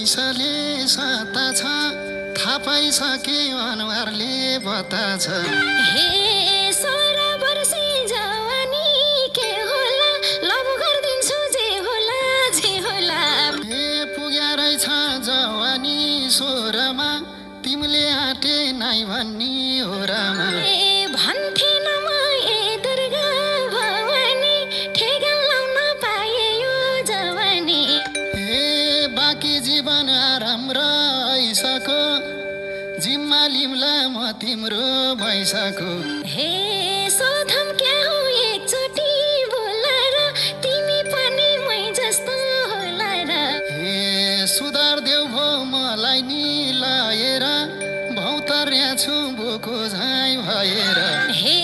पैसाले सता छ थाहा पाइसके अनुहारले बता छ हे 16 वर्षे जवानी के होला लभ गर्दिन्छु जे होला हे पुग्या रहेछ जवानी सोरमा तिमीले आँटे नाइ भन्ने हो रामा भन्थे न म ए दुर्गा भवानी ठेगान लाउन पाए यो जवानी बाँकी जीवन आराम रहिसको जिम्मा लिम्ला म तिम्रो भइसको हे सोधम क्या हो एकचोटि बोला र तिमी पनि मै जस्तो होला र सुधार देऊ भो मलाई नि लाएर भौतर्या छु बोको झाइ भएर हे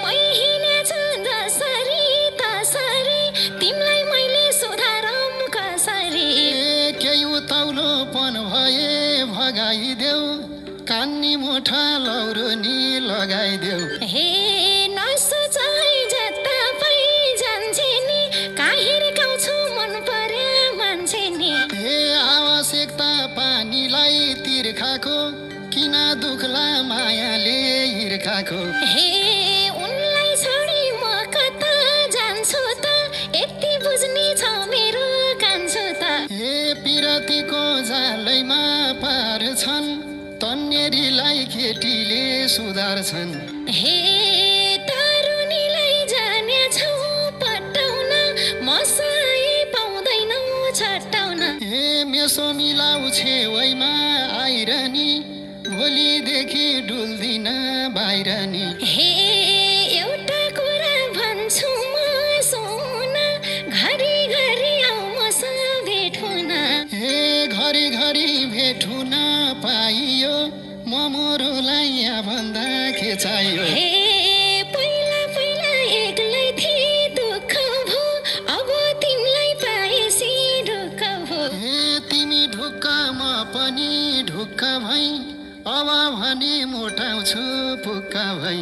मै हिँडेछु जसरी तसरी तिमीलाई मैले सुधारम कसरी केही उताउलोपन भए भगाइदेऊ कान्नी मुठा लौरो नि लगाइदेऊ हे नसोचाइ जता पाइ जान्छे नि काहीँ गाउँछु मन पर्या मान्छे नि आवश्यकता पानीलाई तिर्खाको किन दुख्ला मायाले हिर्खाको हे उनलाई छोडी म कता जान्छु त यति बुझ्ने छ मेरो कान्छु त पिरतीको जालैमा पार्छन् तन्नेरीलाई केटीले सुधार्छन् हे तरुनीलाई जानेछौ पटाउन मसाई पाउँदैनौ छटाउन मेसो मिलाउ छेउमा आइरहने भोलिदेखि डुल्दिन बाहिर नि हे एउटा कुरा भन्छु म सुन घरी घरी आऊ मसँग भेट हुन घरी घरी भेट हुन पाइयो ममरोलाई भन्दा खेचाइयो पहिला पहिला एक्लै थिए दुःख भो अब तिमीलाई पाएसी ढुक्क भो तिमी ढुक्क म पनि ढुक्क भई अब भने मोटाउँछु पुक्का भई